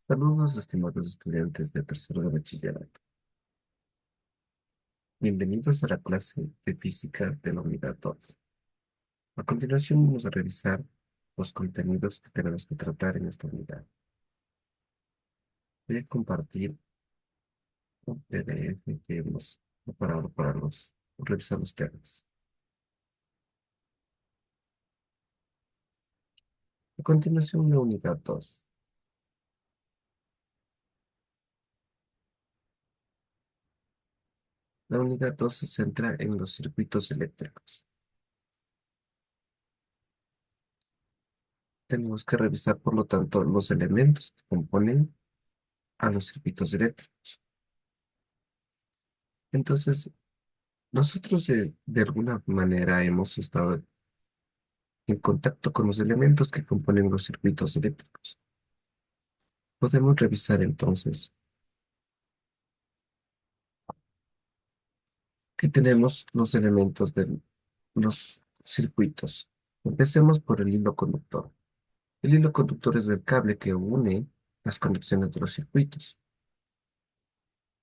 Saludos, estimados estudiantes de tercero de bachillerato. Bienvenidos a la clase de física de la unidad 2. A continuación vamos a revisar los contenidos que tenemos que tratar en esta unidad. Voy a compartir un PDF que hemos preparado para revisar los temas. A continuación, la unidad 2. La unidad 2 se centra en los circuitos eléctricos. Tenemos que revisar, por lo tanto, los elementos que componen a los circuitos eléctricos. Entonces, nosotros de alguna manera hemos estado en contacto con los elementos que componen los circuitos eléctricos. Podemos revisar entonces que tenemos los elementos de los circuitos. Empecemos por el hilo conductor. El hilo conductor es el cable que une las conexiones de los circuitos.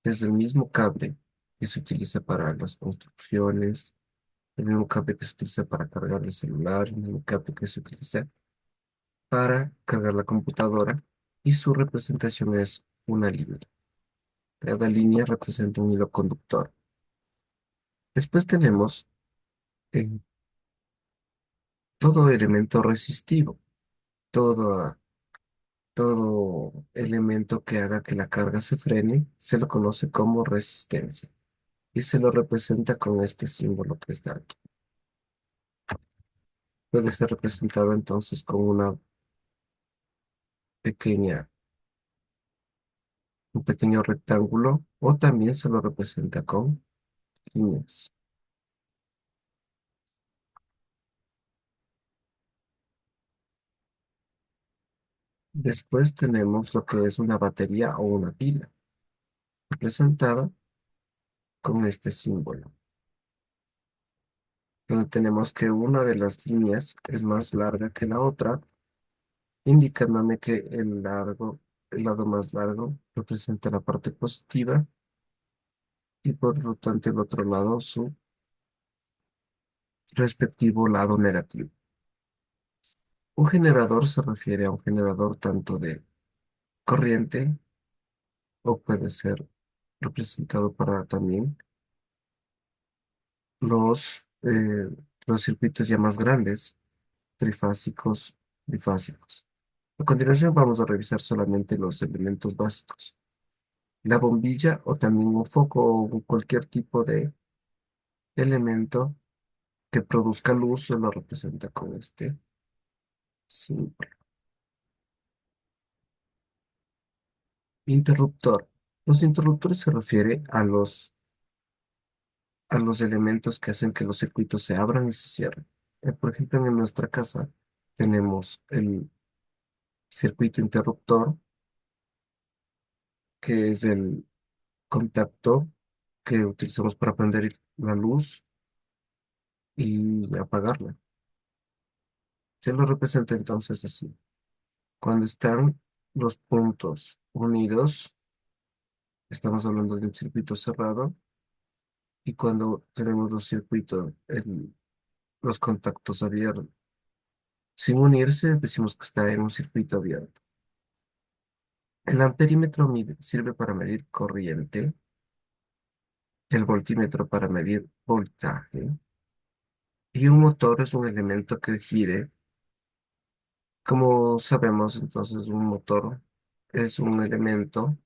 Es el mismo cable que se utiliza para las construcciones, el mismo cable que se utiliza para cargar el celular, el mismo cable que se utiliza para cargar la computadora y su representación es una línea. Cada línea representa un hilo conductor. Después tenemos eh, todo elemento resistivo, todo, todo elemento que haga que la carga se frene, se lo conoce como resistencia y se lo representa con este símbolo que está aquí. Puede ser representado entonces con una pequeña, un pequeño rectángulo o también se lo representa con líneas. Después tenemos lo que es una batería o una pila, representada con este símbolo, donde tenemos que una de las líneas es más larga que la otra, indicándome que el lado más largo representa la parte positiva y por lo tanto el otro lado su respectivo lado negativo. Un generador se refiere a un generador tanto de corriente o puede ser representado para también los circuitos ya más grandes, trifásicos, bifásicos. A continuación vamos a revisar solamente los elementos básicos. La bombilla o también un foco o cualquier tipo de elemento que produzca luz se lo representa con este símbolo. Interruptor. Los interruptores se refiere a los elementos que hacen que los circuitos se abran y se cierren. Por ejemplo, en nuestra casa tenemos el circuito interruptor, que es el contacto que utilizamos para prender la luz y apagarla. Se lo representa entonces así. Cuando están los puntos unidos, estamos hablando de un circuito cerrado. Y cuando tenemos los circuitos, los contactos abiertos, sin unirse, decimos que está en un circuito abierto. El amperímetro sirve para medir corriente, el voltímetro para medir voltaje, y un motor es un elemento que gire. Como sabemos, entonces, un motor es un elemento,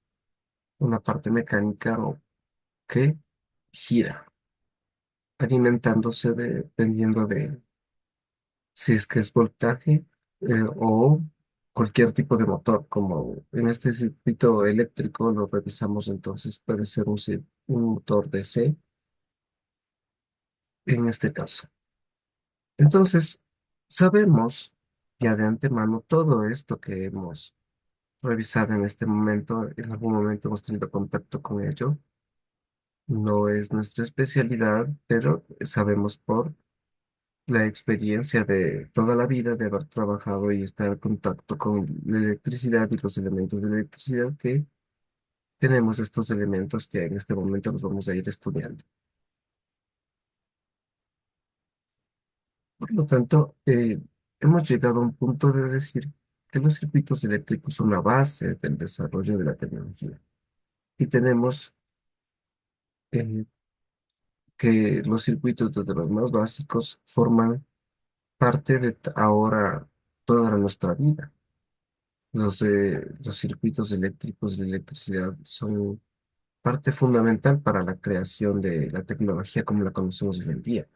una parte mecánica que gira, alimentándose dependiendo de si es que es voltaje o cualquier tipo de motor, como en este circuito eléctrico lo revisamos, entonces puede ser un motor DC en este caso. Entonces, sabemos ya de antemano todo esto que hemos revisado en este momento, en algún momento hemos tenido contacto con ello. No es nuestra especialidad, pero sabemos por la experiencia de toda la vida de haber trabajado y estar en contacto con la electricidad y los elementos de electricidad que tenemos estos elementos que en este momento los vamos a ir estudiando. Por lo tanto, hemos llegado a un punto de decir que los circuitos eléctricos son la base del desarrollo de la tecnología. Y tenemos eh, que los circuitos desde los más básicos forman parte de ahora toda nuestra vida. Los circuitos eléctricos y la electricidad son parte fundamental para la creación de la tecnología como la conocemos hoy en día.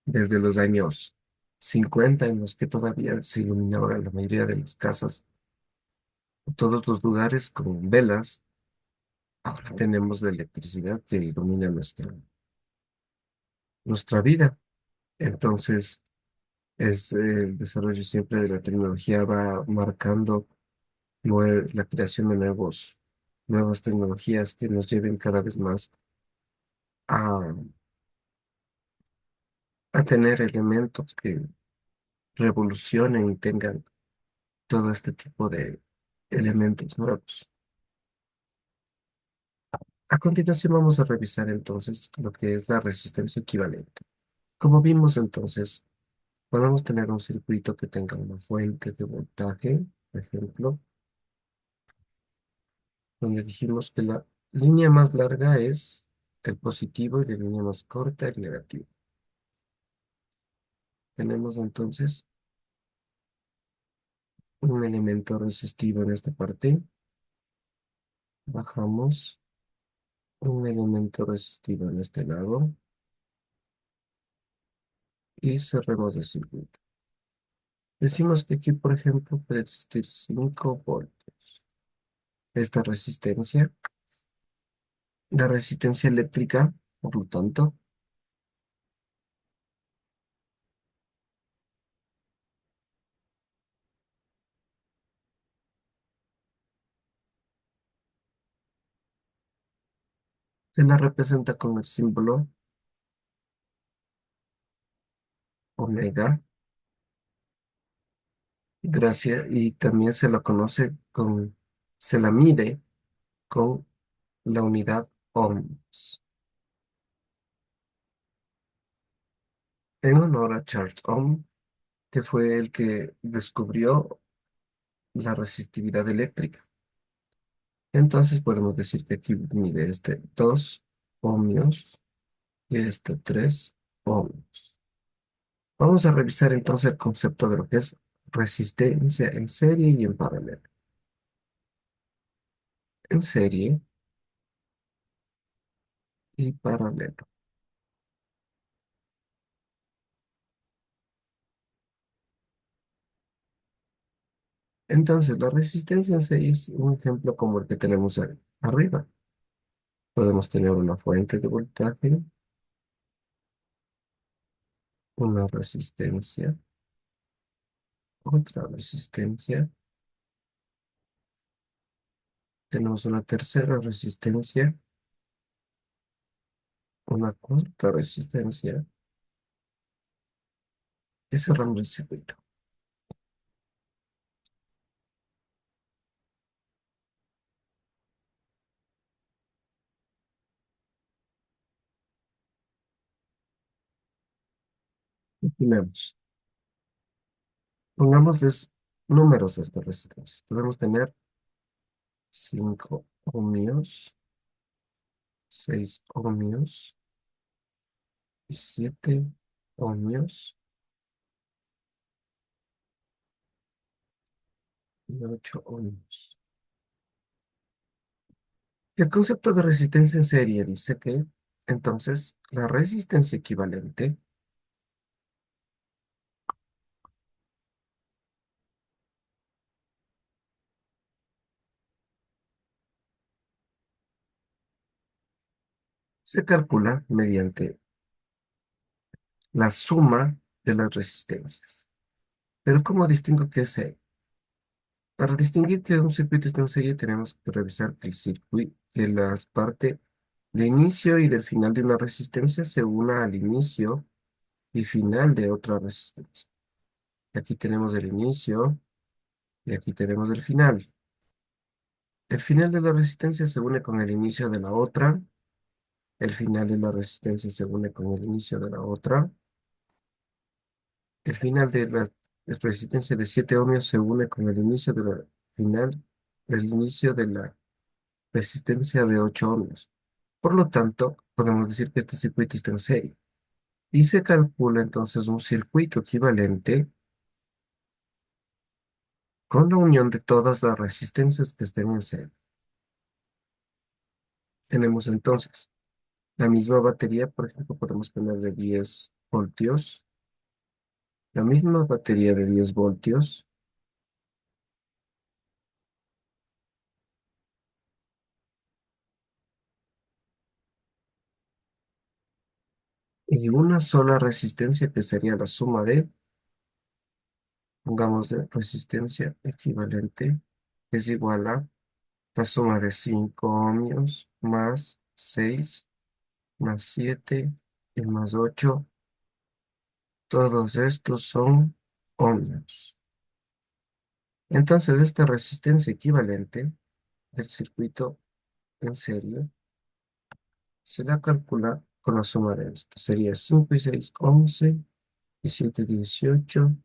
Desde los años 50 en los que todavía se iluminaba la mayoría de las casas, todos los lugares con velas, ahora tenemos la electricidad que ilumina nuestra vida. Entonces, el desarrollo siempre de la tecnología va marcando la creación de nuevas tecnologías que nos lleven cada vez más a, a tener elementos que revolucionen y tengan todo este tipo de elementos nuevos. A continuación vamos a revisar entonces lo que es la resistencia equivalente. Como vimos entonces, podemos tener un circuito que tenga una fuente de voltaje, por ejemplo, donde dijimos que la línea más larga es el positivo y la línea más corta el negativo. Tenemos entonces un elemento resistivo en esta parte, bajamos un elemento resistivo en este lado y cerremos el circuito. Decimos que aquí, por ejemplo, puede existir 5 voltios. Esta resistencia, la resistencia eléctrica, por lo tanto, se la representa con el símbolo omega, gracias, y también se la conoce se la mide con la unidad ohms, en honor a Charles Ohm, que fue el que descubrió la resistividad eléctrica. Entonces podemos decir que aquí mide este 2 ohmios y este 3 ohmios. Vamos a revisar entonces el concepto de lo que es resistencia en serie y en paralelo. En serie y paralelo. Entonces, la resistencia en serie es un ejemplo como el que tenemos arriba. Podemos tener una fuente de voltaje, una resistencia, otra resistencia. Tenemos una tercera resistencia, una cuarta resistencia y cerramos el circuito. Continuemos. Pongámosles números a estas resistencias. Podemos tener 5 ohmios, 6 ohmios y 7 ohmios y 8 ohmios. El concepto de resistencia en serie dice que entonces la resistencia equivalente se calcula mediante la suma de las resistencias. Pero ¿cómo distingo qué es serie? Para distinguir que un circuito está en serie tenemos que revisar que el circuito, que las partes de inicio y del final de una resistencia se una al inicio y final de otra resistencia. Aquí tenemos el inicio y aquí tenemos el final. El final de la resistencia se une con el inicio de la otra. El final de la resistencia se une con el inicio de la otra. El final de la resistencia de 7 ohmios se une con el inicio de la final, el inicio de la resistencia de 8 ohmios. Por lo tanto, podemos decir que este circuito está en serie. Y se calcula entonces un circuito equivalente con la unión de todas las resistencias que estén en serie. Tenemos entonces la misma batería, por ejemplo, podemos poner de 10 voltios, la misma batería de 10 voltios y una sola resistencia que sería la suma de, pongámosle resistencia equivalente, es igual a la suma de 5 ohmios más 6 más 7 y más 8. Todos estos son ohmios. Entonces, esta resistencia equivalente del circuito en serie se la calcula con la suma de esto. Sería 5 y 6 11 y 7 18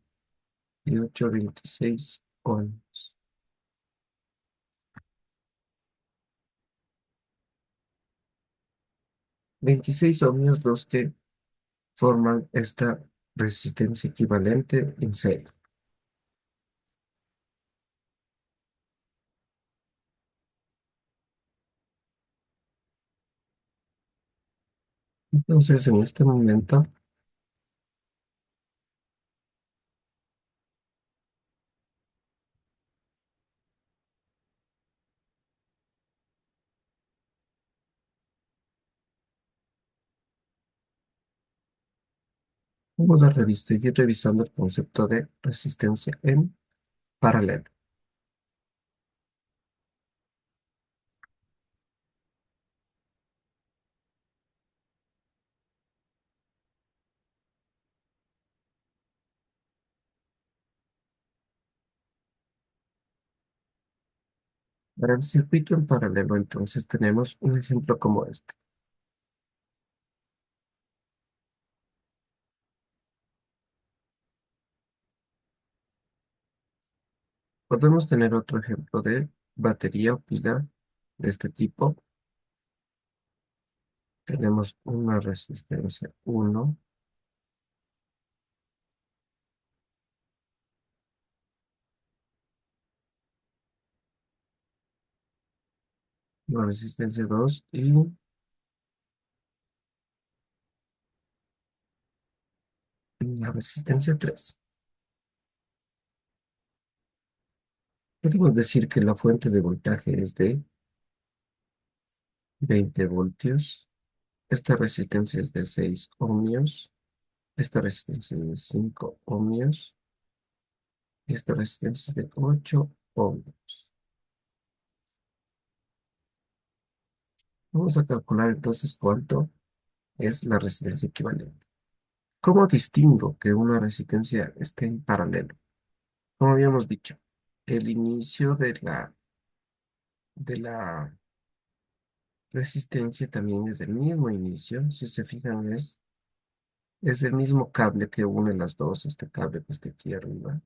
y 8 26 ohmios. 26 ohmios los que forman esta resistencia equivalente en serie. Entonces, en este momento, vamos a seguir revisando el concepto de resistencia en paralelo. Para el circuito en paralelo, entonces, tenemos un ejemplo como este. Podemos tener otro ejemplo de batería o pila de este tipo. Tenemos una resistencia 1, una resistencia 2 y la resistencia 3. Podemos decir que la fuente de voltaje es de 20 voltios. Esta resistencia es de 6 ohmios. Esta resistencia es de 5 ohmios. Y esta resistencia es de 8 ohmios. Vamos a calcular entonces cuánto es la resistencia equivalente. ¿Cómo distingo que una resistencia esté en paralelo? Como habíamos dicho, el inicio de la resistencia también es el mismo inicio. Si se fijan, es el mismo cable que une las dos, este cable que está aquí arriba,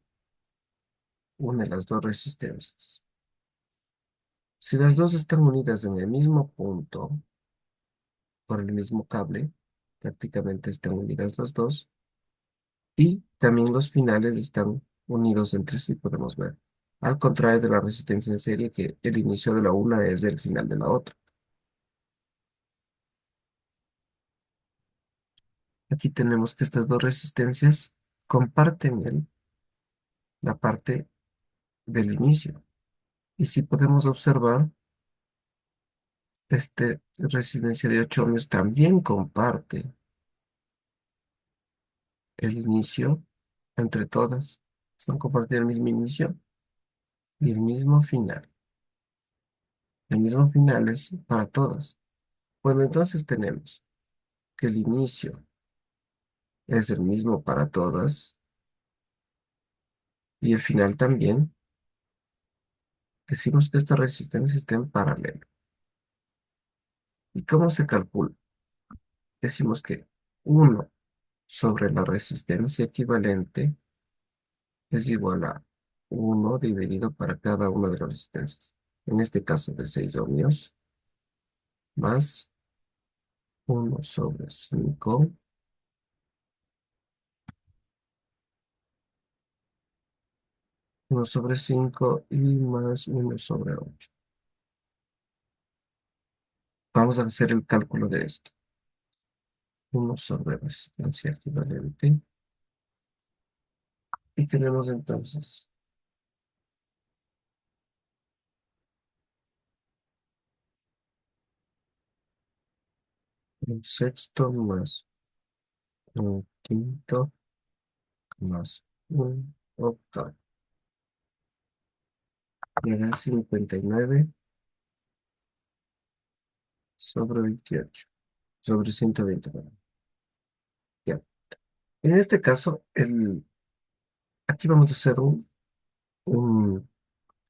une las dos resistencias. Si las dos están unidas en el mismo punto, por el mismo cable, prácticamente están unidas las dos, y también los finales están unidos entre sí, podemos ver. Al contrario de la resistencia en serie, que el inicio de la una es el final de la otra. Aquí tenemos que estas dos resistencias comparten la parte del inicio. Y si podemos observar, esta resistencia de 8 ohmios también comparte el inicio entre todas. Están compartiendo el mismo inicio y el mismo final. El mismo final es para todas. Bueno, entonces tenemos que el inicio es el mismo para todas y el final también. Decimos que esta resistencia está en paralelo. ¿Y cómo se calcula? Decimos que uno sobre la resistencia equivalente es igual a uno dividido para cada una de las resistencias. En este caso de 6 ohmios más uno sobre 5, 1/5 y más 1/8. Vamos a hacer el cálculo de esto. Uno sobre resistencia equivalente. Y tenemos entonces un sexto más un quinto más un octavo. Me da 59 sobre 28 sobre 120. Perdón. Ya. En este caso, aquí vamos a hacer un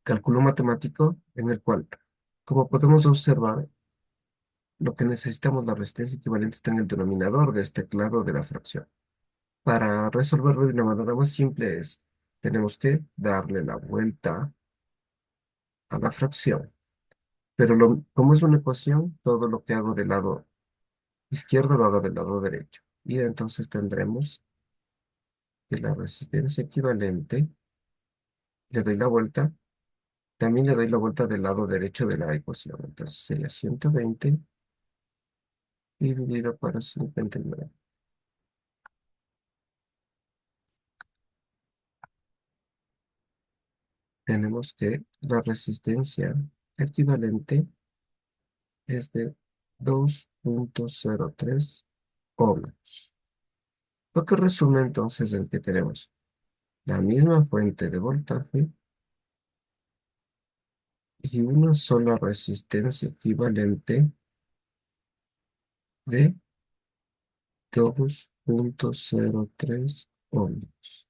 cálculo matemático en el cual, como podemos observar, lo que necesitamos, la resistencia equivalente está en el denominador de este lado de la fracción. Para resolverlo de una manera más simple tenemos que darle la vuelta a la fracción. Pero como es una ecuación, todo lo que hago del lado izquierdo lo hago del lado derecho. Y entonces tendremos que la resistencia equivalente, le doy la vuelta, también le doy la vuelta del lado derecho de la ecuación. Entonces sería 120 dividido por 59. Tenemos que la resistencia equivalente es de 2,03 ohmios. Lo que resume entonces en que tenemos la misma fuente de voltaje y una sola resistencia equivalente de 2,03 ohmios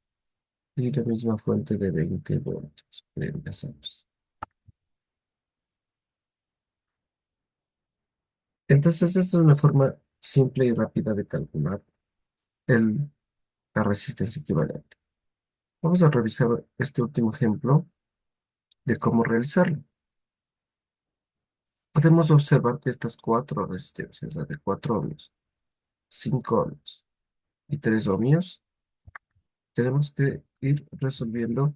y la misma fuente de 20 voltios. Empezamos. Entonces, esta es una forma simple y rápida de calcular el, la resistencia equivalente. Vamos a revisar este último ejemplo de cómo realizarlo. Podemos observar que estas cuatro resistencias, la de 4 ohmios, 5 ohmios y 3 ohmios, tenemos que ir resolviendo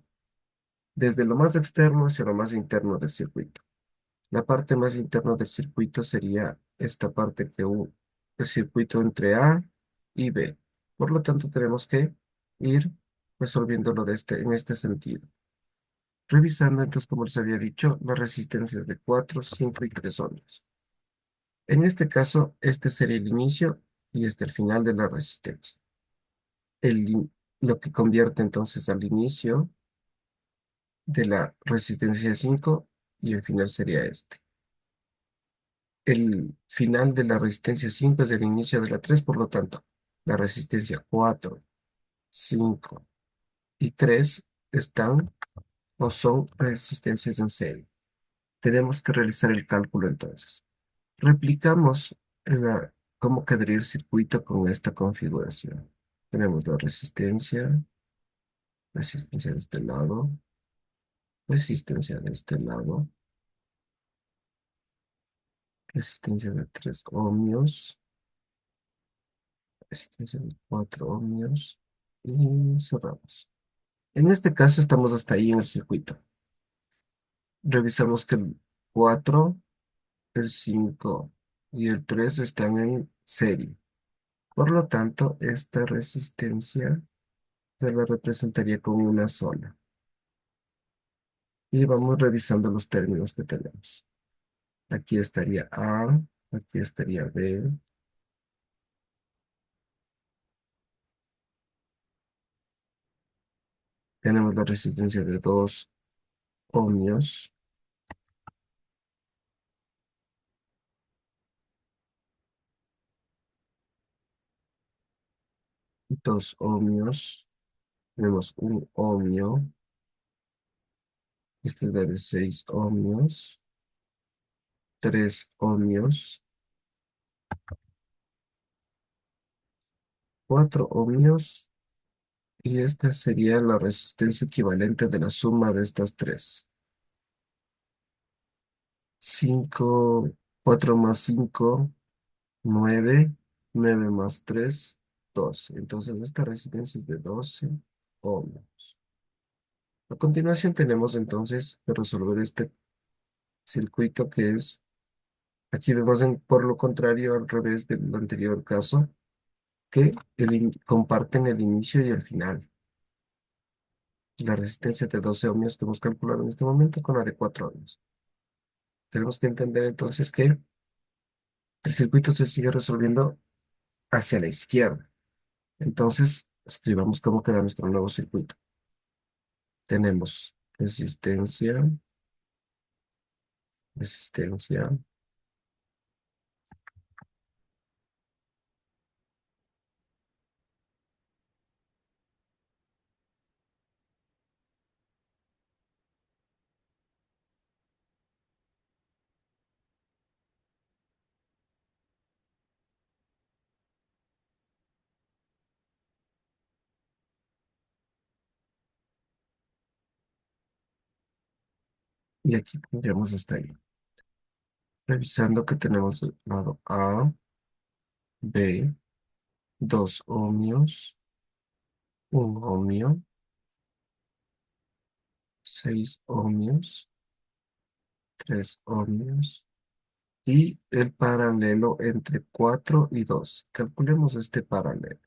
desde lo más externo hacia lo más interno del circuito. La parte más interna del circuito sería esta parte el circuito entre A y B. Por lo tanto, tenemos que ir resolviéndolo en este sentido. Revisando entonces, como les había dicho, las resistencias de 4, 5 y 3 ohmios. En este caso, este sería el inicio y este el final de la resistencia. Lo que convierte entonces al inicio de la resistencia 5 y el final sería este. El final de la resistencia 5 es el inicio de la 3, por lo tanto, la resistencia 4, 5 y 3 están o son resistencias en serie. Tenemos que realizar el cálculo entonces. Replicamos cómo quedaría el circuito con esta configuración. Tenemos la resistencia de este lado, resistencia de este lado, resistencia de 3 ohmios, resistencia de 4 ohmios y cerramos. En este caso estamos hasta ahí en el circuito. Revisamos que el 4, el 5 y el 3 están en serie. Por lo tanto, esta resistencia se la representaría con una sola. Y vamos revisando los términos que tenemos. Aquí estaría A, aquí estaría B, tenemos la resistencia de 2 ohmios, 2 ohmios, tenemos un ohmio, este da de 6 ohmios, 3 ohmios, 4 ohmios, y esta sería la resistencia equivalente de la suma de estas tres. 5 4 más 5 9 9 más 3 12. Entonces esta resistencia es de 12 ohmios. A continuación tenemos entonces que resolver este circuito que es, aquí vemos por lo contrario al revés del anterior caso, que comparten el inicio y el final. La resistencia de 12 ohmios que hemos calculado en este momento con la de 4 ohmios. Tenemos que entender entonces que el circuito se sigue resolviendo hacia la izquierda. Entonces, escribamos cómo queda nuestro nuevo circuito. Tenemos resistencia, resistencia, y aquí tendríamos hasta ahí. Revisando que tenemos el lado A, B, 2 ohmios, un ohmio, 6 ohmios, 3 ohmios, y el paralelo entre 4 y 2. Calculemos este paralelo.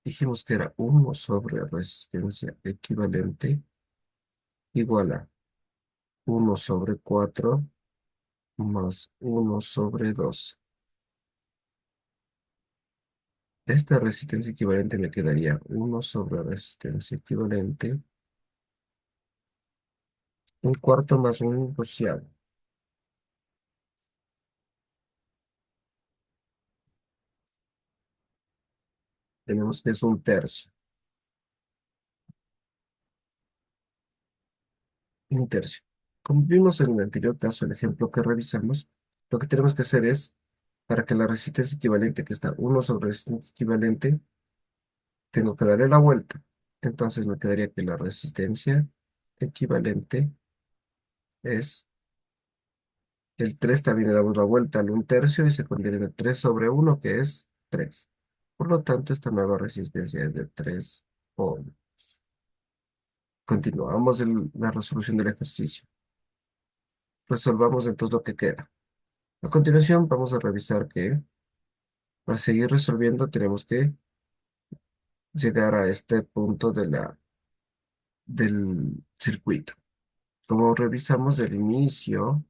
Dijimos que era uno sobre resistencia equivalente igual a uno sobre 4 más uno sobre 2. Esta resistencia equivalente me quedaría uno sobre resistencia equivalente, un cuarto más un doceavo. Tenemos que es un tercio. Un tercio. Como vimos en el anterior caso, el ejemplo que revisamos, lo que tenemos que hacer es, para que la resistencia equivalente, que está uno sobre resistencia equivalente, tengo que darle la vuelta. Entonces me quedaría que la resistencia equivalente es el 3 también le damos la vuelta al un tercio y se convierte en 3 sobre uno que es 3. Por lo tanto, esta nueva resistencia es de 3 ohms. Continuamos la resolución del ejercicio. Resolvamos entonces lo que queda. A continuación, vamos a revisar que para seguir resolviendo tenemos que llegar a este punto del circuito. Como revisamos el inicio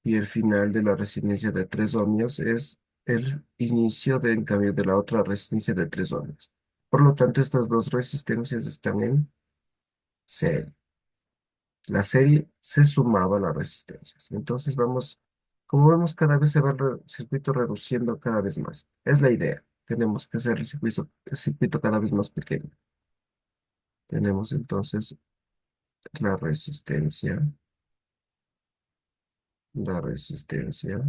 y el final de la resistencia de 3 ohmios es el inicio de, en cambio, de la otra resistencia de 3 ohmios. Por lo tanto, estas dos resistencias están en serie. La serie se sumaba a las resistencias. Entonces vamos, como vemos, cada vez se va el circuito reduciendo cada vez más. Es la idea. Tenemos que hacer el circuito cada vez más pequeño. Tenemos entonces la resistencia, la resistencia,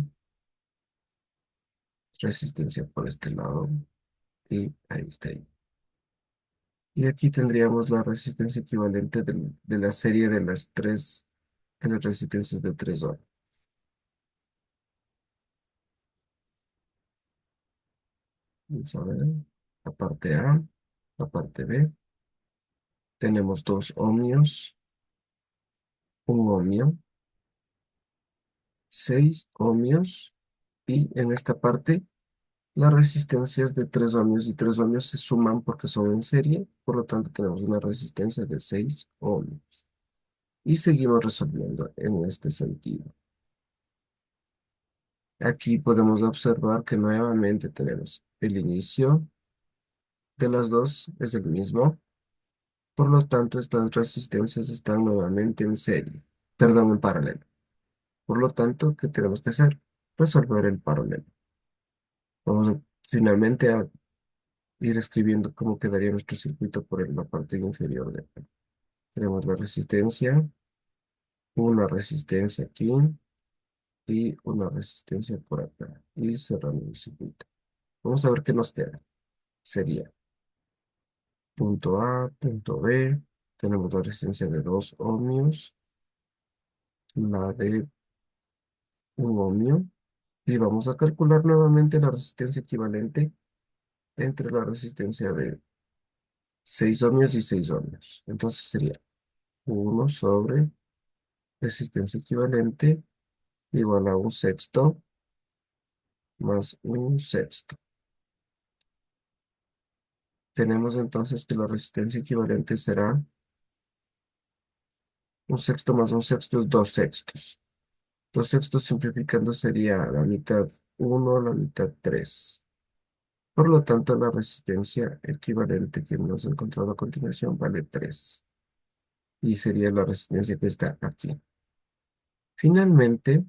resistencia por este lado y ahí está ahí. Y aquí tendríamos la resistencia equivalente de la serie de las tres, de las resistencias de 3 ohms. Vamos a ver, la parte A, la parte B. Tenemos 2 ohmios, un ohmio, 6 ohmios y en esta parte las resistencias de 3 ohmios y 3 ohmios se suman porque son en serie, por lo tanto tenemos una resistencia de 6 ohmios. Y seguimos resolviendo en este sentido. Aquí podemos observar que nuevamente tenemos el inicio de las dos es el mismo, por lo tanto estas resistencias están nuevamente en serie, perdón, en paralelo. Por lo tanto, ¿qué tenemos que hacer? Resolver el paralelo. Vamos finalmente a ir escribiendo cómo quedaría nuestro circuito por la parte inferior de acá. Tenemos la resistencia, una resistencia aquí y una resistencia por acá. Y cerrando el circuito. Vamos a ver qué nos queda. Sería punto A, punto B. Tenemos la resistencia de 2 ohmios, la de 1 ohmio. Y vamos a calcular nuevamente la resistencia equivalente entre la resistencia de 6 ohmios y 6 ohmios. Entonces sería 1 sobre resistencia equivalente igual a un sexto más un sexto. Tenemos entonces que la resistencia equivalente será un sexto más un sexto es 2 sextos. 2 sextos simplificando sería la mitad uno, la mitad 3. Por lo tanto, la resistencia equivalente que hemos encontrado a continuación vale 3. Y sería la resistencia que está aquí. Finalmente,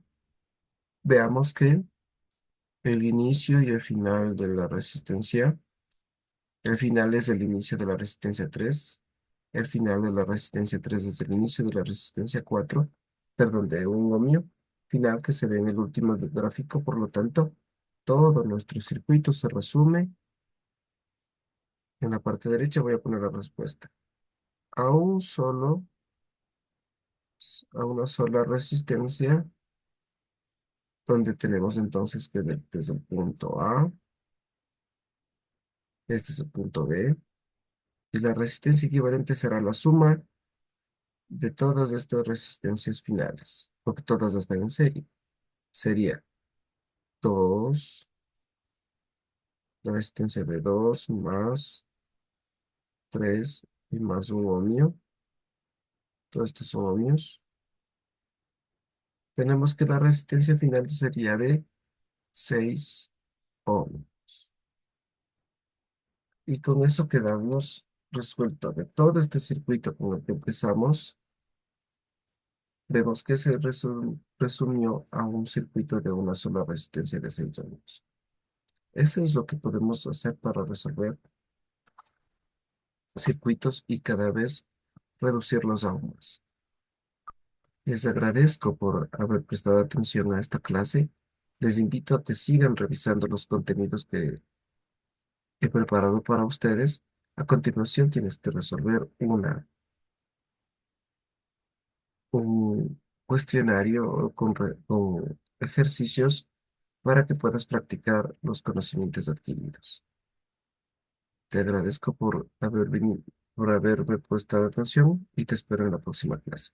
veamos que el inicio y el final de la resistencia, el final es el inicio de la resistencia 3, el final de la resistencia 3 es el inicio de la resistencia 4, perdón, de un ohmio, final que se ve en el último gráfico, por lo tanto, todo nuestro circuito se resume en la parte derecha, voy a poner la respuesta. A un solo, a una sola resistencia, donde tenemos entonces que desde el punto A, este es el punto B, y la resistencia equivalente será la suma de todas estas resistencias finales, porque todas están en serie. Sería 2, la resistencia de 2 más 3 y más un ohmio. Todos estos son ohmios. Tenemos que la resistencia final sería de 6 ohmios. Y con eso quedamos resuelto de todo este circuito con el que empezamos. Vemos que se resumió a un circuito de una sola resistencia de 6 ohmios. Eso es lo que podemos hacer para resolver circuitos y cada vez reducirlos aún más. Les agradezco por haber prestado atención a esta clase. Les invito a que sigan revisando los contenidos que he preparado para ustedes. A continuación tienes que resolver un cuestionario con ejercicios para que puedas practicar los conocimientos adquiridos. Te agradezco por haberme prestado atención y te espero en la próxima clase.